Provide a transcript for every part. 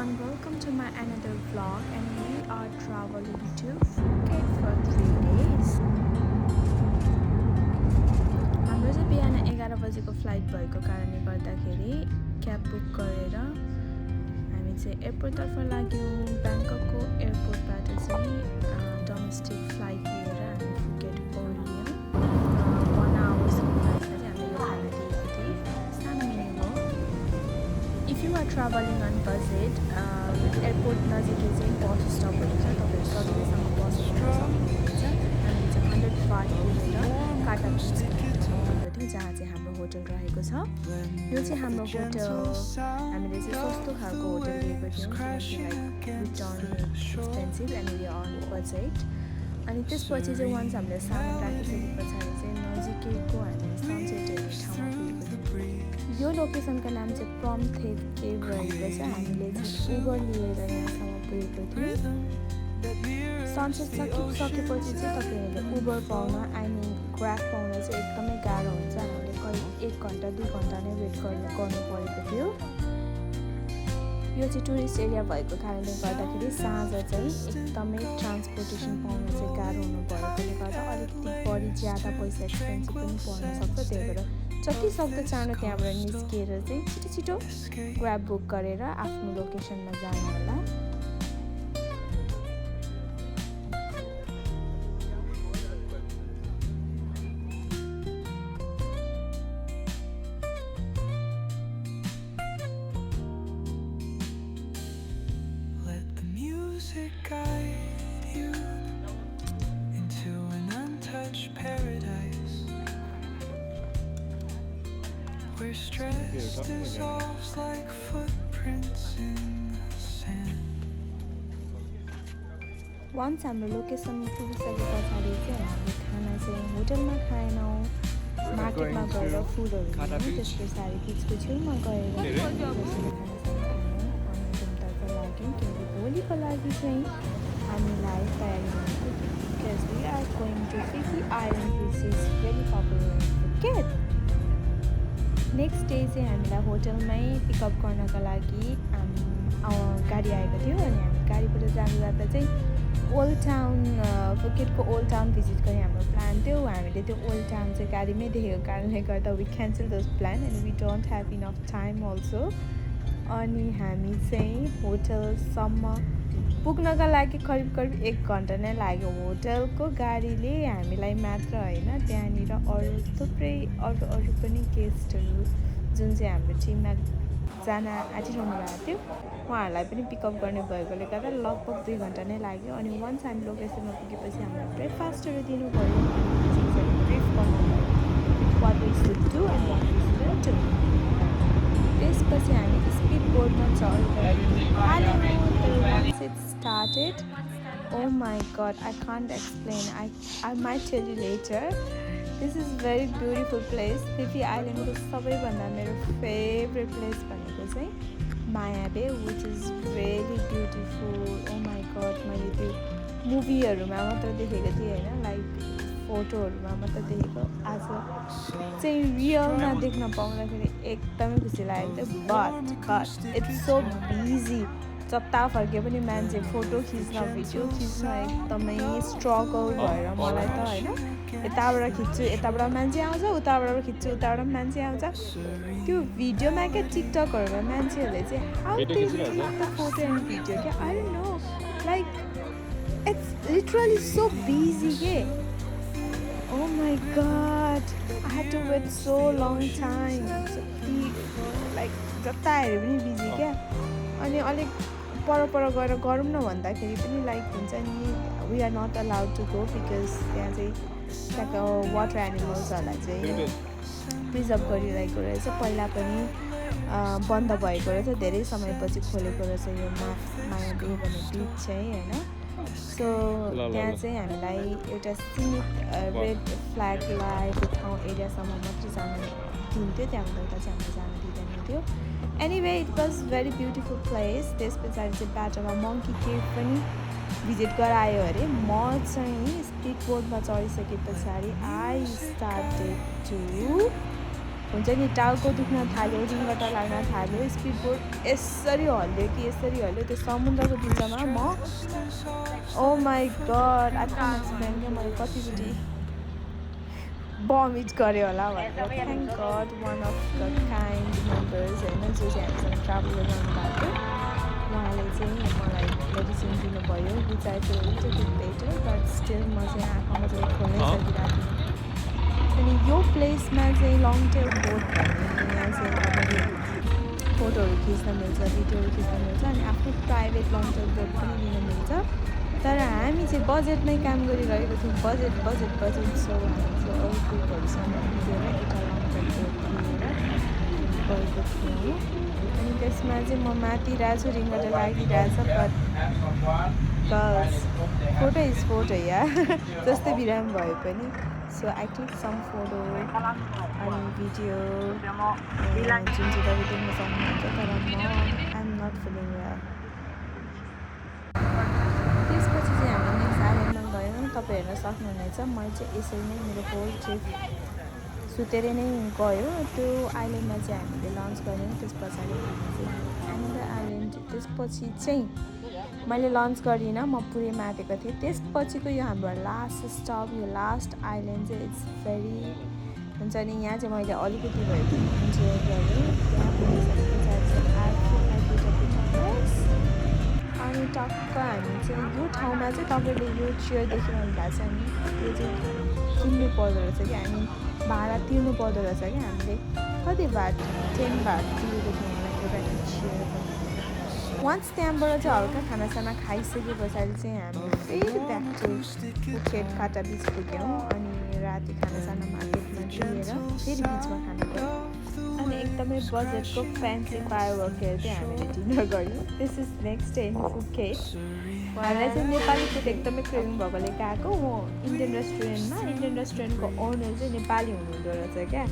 everyone, welcome to my another vlog and we are traveling to Phuket for 3 days. हाम्रो चाहिँ बिहान 11 बजेको flight भएको कारणले गर्दाखेरि क्याब बुक गरेर हामी चाहिँ एयरपोर्टतर्फ लाग्यौँ। ब्याङ्ककको एयरपोर्टबाट चाहिँ डोमेस्टिक फ्लाइट लिएर हामी फुकेट ओर्लियौँ। 1 आवरको फ्लाइटमा चाहिँ हामीले यो खाना दिएको थियो। सानो मिनी हो। If you are travelling on budget airport नजिकै चाहिँ बस स्टपहरू छ, तपाईँहरू सजिलैसँग बस पाउन सक्नुहुन्छ। हामी चाहिँ 100 बाट पुगेर काटा थियो जहाँ चाहिँ हाम्रो होटल रहेको छ। यो चाहिँ हाम्रो होटल हामीले चाहिँ सस्तो खालको होटल लिएको थियौँ, like return expensive and we are on budget. अनि त्यसपछि चाहिँ वान्स हामीले सामान राखिसके पछाडि चाहिँ नजिकैको हामी सनसेट हेर्ने ठाउँमा पुगेको थियौँ। यो लोकेसनको नाम चाहिँ प्रमथेप केभ रहेको छ। हामीले चाहिँ उबर लिएर यहाँसम्म पुगेको थियौँ। सनसेट सकेपछि चाहिँ तपाईँहरूले उबर पाउन ग्राब पाउन चाहिँ एकदमै गाह्रो हुन्छ। हामीले करिब 1 घन्टा 2 घन्टा नै वेट गर्नु परेको थियो। यो चाहिँ टुरिस्ट एरिया भएको कारणले गर्दाखेरि साँझ चाहिँ एकदमै ट्रान्सपोर्टेसन पाउन चाहिँ गाह्रो हुनु भएकोले गर्दा अलिकति बढी ज्यादा पैसा एक्सपेन्सिभ पनि पर्न सक्छ। त्यही भएर जति सक्दो चाँडो त्यहाँबाट निस्किएर चाहिँ छिटो ग्राब बुक गरेर आफ्नो लोकेसनमा जानु होला। Guide you into an untouched paradise where stress dissolves like footprints in the sand. Once हाम्रो लोकेसन पुगिसके पछाडि चाहिँ हामीले खाना चाहिँ होटलमा खाएनौँ, मार्केटमा गएर फुडहरू लियौँ। त्यस पछाडि बिचको छेउमा गएर किनकि भोलिको लागि चाहिँ हामीलाई तयारी गर्नु because we are going to Phi Phi island which is very popular in Phuket. Next day चाहिँ हामीलाई होटलमै पिकअप गर्नका लागि गाडी आएको थियो। अनि हामी गाडीबाट जाँदा चाहिँ ओल्ड टाउन फुकेटको ओल्ड टाउन भिजिट गर्ने हाम्रो प्लान थियो। हामीले त्यो ओल्ड टाउन चाहिँ गाडीमै देखेको कारणले गर्दा we cancel those plan and we don't have enough time also. अनि हामी चाहिँ होटलसम्म पुग्नका लागि करिब 1 घन्टा नै लाग्यो। होटलको गाडीले हामीलाई मात्र होइन, त्यहाँनिर अरू थुप्रै अरू पनि गेस्टहरू जुन चाहिँ हाम्रो टिममा जान आँटिरहनु भएको थियो उहाँहरूलाई पनि पिकअप गर्ने भएकोले गर्दा लगभग 2 घन्टा नै लाग्यो। अनि वान्स हामी लोकेसनमा पुगेपछि हामीलाई ब्रेकफास्टहरू दिनुभयो, ब्रिफ गर्नुभयो what we should do and what we shouldn't do. त्यसपछि हामी स्पिड बोर्डमा once it started, oh my god, I can't explain. I might tell you later. This is very beautiful place. Phi Island ko sabaibhanda मेरो favourite place भनेको चाहिँ माया बे which is very beautiful. Oh my god, मैले त्यो मुभीहरूमा मात्र देखेको थिएँ होइन, लाइक फोटोहरूमा मात्र देखेको। आज चाहिँ रियलमा देख्न पाउँदाखेरि एकदमै खुसी लागेको थियो। But it's so busy. जता फर्के पनि मान्छे फोटो खिच्न भिडियो खिच्न एकदमै स्ट्रगल भएर मलाई त होइन, यताबाट खिच्छु यताबाट मान्छे आउँछ, उताबाट खिच्छु उताबाट मान्छे आउँछ। त्यो भिडियोमा क्या टिकटकहरूमा मान्छेहरूले चाहिँ how they make the photo and video क्या I don't know, like it's literally so busy के। Oh my god, I had to wait so long time. Like जता हेऱ्यो पनि बिजी क्या। अनि अलिक पर गएर गरौँ न भन्दाखेरि पनि लाइक हुन्छ नि we are not allowed to go because त्यहाँ चाहिँ त्यहाँको वाटर एनिमल्सहरूलाई चाहिँ प्रिजर्भ गरिरहेको रहेछ। पहिला पनि बन्द भएको रहेछ, धेरै समयपछि खोलेको रहेछ यो माया बे भन्ने बिच चाहिँ होइन। सो त्यहाँ चाहिँ हामीलाई एउटा सीमित रेड फ्ल्याग लागेको ठाउँ एरियासम्म मात्रै जानु दिन्थ्यो, त्यहाँबाट उता चाहिँ हामीलाई जानु दिँदैन थियो। Anyway it was very beautiful place. त्यस पछाडि चाहिँ बाटोमा मङ्की केभ पनि भिजिट गरायो अरे। म चाहिँ स्पिड बोर्डमा चढिसके पछाडि आई स्टार्टेड टु हुन्छ नि टाउको दुख्न थाल्यो रिङ्गटा लाग्न थाल्यो स्पिड बोट यसरी हल्यो कि यसरी हल्यो त्यो समुद्रको बिचमा म oh my God I can't explain क्या मैले कतिचोटि भमिट गरेँ होला भनेर thank God one of the kind members होइन जो चाहिँ हामीसँग ट्राभल गर्नु भएको उहाँले चाहिँ मलाई मेडिसिन दिनुभयो which I feel little bit better but still म चाहिँ आँखा मजाले खोल्नै सकिरहेको थिएँ अनि यो प्लेसमा चाहिँ लङ टेल बोट भन्ने यहाँ चाहिँ तपाईँले फोटोहरू खिच्न मिल्छ भिडियोहरू खिच्न मिल्छ अनि आफ्नो प्राइभेट लङ टेल बोट पनि लिन मिल्छ तर हामी चाहिँ बजेटमै काम गरिरहेको थियौँ बजेट सो हामी चाहिँ अरू ग्रुपहरूसँग मिलेर एउटा लङ टेल बोट लिएर गएको थियौँ अनि त्यसमा चाहिँ म माथिरहेको छु रिङ्गटा लागिरहेछ but girls photo is photo या जस्तै बिराम भए पनि so I click some photo अनि भिडियो जुन चाहिँ तपाईँ देख्न सक्नुहुन्छ तर म I am not feeling well त्यसपछि चाहिँ हामी नेक्स्ट आइल्यान्डमा गयौँ तपाईँ हेर्न सक्नुहुनेछ मैले चाहिँ यसरी नै मेरो होल ट्रिप सुतेरै नै गयो त्यो आइल्यान्डमा चाहिँ हामीले लन्च गऱ्यौँ त्यस पछाडि एनदर आइल्यान्ड त्यसपछि चाहिँ मैले लन्च गरिनँ म पुरै मातेको थिएँ त्यसपछिको यो हाम्रो लास्ट स्टप यो लास्ट आइल्यान्ड चाहिँ इट्स भेरी हुन्छ नि यहाँ चाहिँ मैले अलिकति भए पनि इन्जोय गरेँ त्यहाँ पुगिसके पछाडि चाहिँ आई फिल लाइक फ्रेस अनि टक्क हामी चाहिँ यो ठाउँमा चाहिँ तपाईँले यो चेयर देखिरहनु भएको छ नि यो चाहिँ किन्नु पर्दो रहेछ कि हामी भाडा तिर्नु पर्दो रहेछ कि हामीले कति बात 10 बात तिरेको थियौँ होला एउटा चेयर पनि वान्स त्यहाँबाट चाहिँ हल्का खानासाना खाइसके पछाडि चाहिँ हामी फेरि ब्याक टु पुकेट काटा बिच पुग्यौँ अनि राति खानासाना मार्केटमा लिएर फेरि बिचमा खाना गयौँ अनि एकदमै बजेटको फ्यान्सी फायरवर्क हेर्दै हामीले डिनर गऱ्यौँ this is next day in pocket हामीलाई चाहिँ नेपाली फुड एकदमै क्रेभिङ भएकोले गएको म इन्डियन रेस्टुरेन्टको ओनर चाहिँ नेपाली हुनुहुँदो रहेछ क्या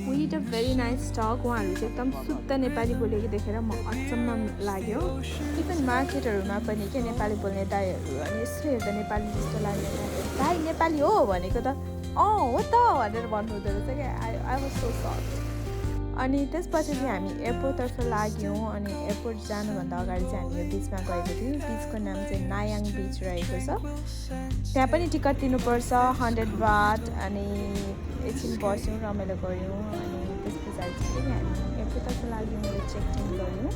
we it a very nice talk उहाँहरू चाहिँ एकदम शुद्ध नेपाली बोलेको देखेर म अचम्म लाग्यो इभन मार्केटहरूमा पनि के नेपाली बोल्ने दाईहरू अनि यसो हेर्दा नेपाली जस्तो लाग्यो दाई नेपाली हो भनेको त हो त भनेर भन्नुहुँदो रहेछ क्या आई वाज सो सक अनि त्यसपछि चाहिँ हामी एयरपोर्टतर्फ लाग्यौँ अनि एयरपोर्ट जानुभन्दा अगाडि चाहिँ हामी यो बिचमा गएको थियौँ बिचको नाम चाहिँ नायाङ बिच रहेको छ त्यहाँ पनि टिकट तिर्नुपर्छ 100 बात अनि एकछिन बस्यौँ रमाइलो गऱ्यौँ अनि त्यस पछाडि चाहिँ हामी एयरपोर्टतर्फ लाग्यौँ र चेकइन गऱ्यौँ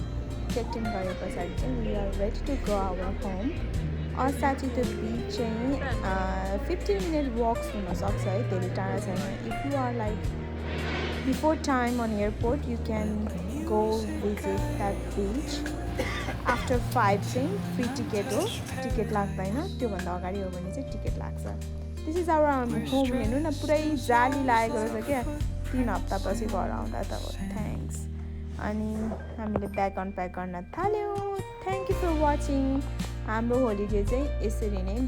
चेकइन गरे पछाडि चाहिँ we are ready to go our home साँच्चै त्यो बिच चाहिँ 15 मिनट वक्स हुनसक्छ है धेरै टाढा छैन if you are like before time on airport you can go visit that beach after 5 चाहिँ फ्री टिकट हो टिकट लाग्दैन त्योभन्दा अगाडि हो भने चाहिँ टिकट लाग्छ दिस इज आवर होम हेर्नु न पुरै जाली लागेको रहेछ क्या 3 हप्तापछि घर आउँदा त हो थ्याङ्क्स अनि हामीले ब्याग अनप्याक गर्न थाल्यौँ थ्याङ्क यू फर वाचिङ हाम्रो होलिडे चाहिँ यसरी नै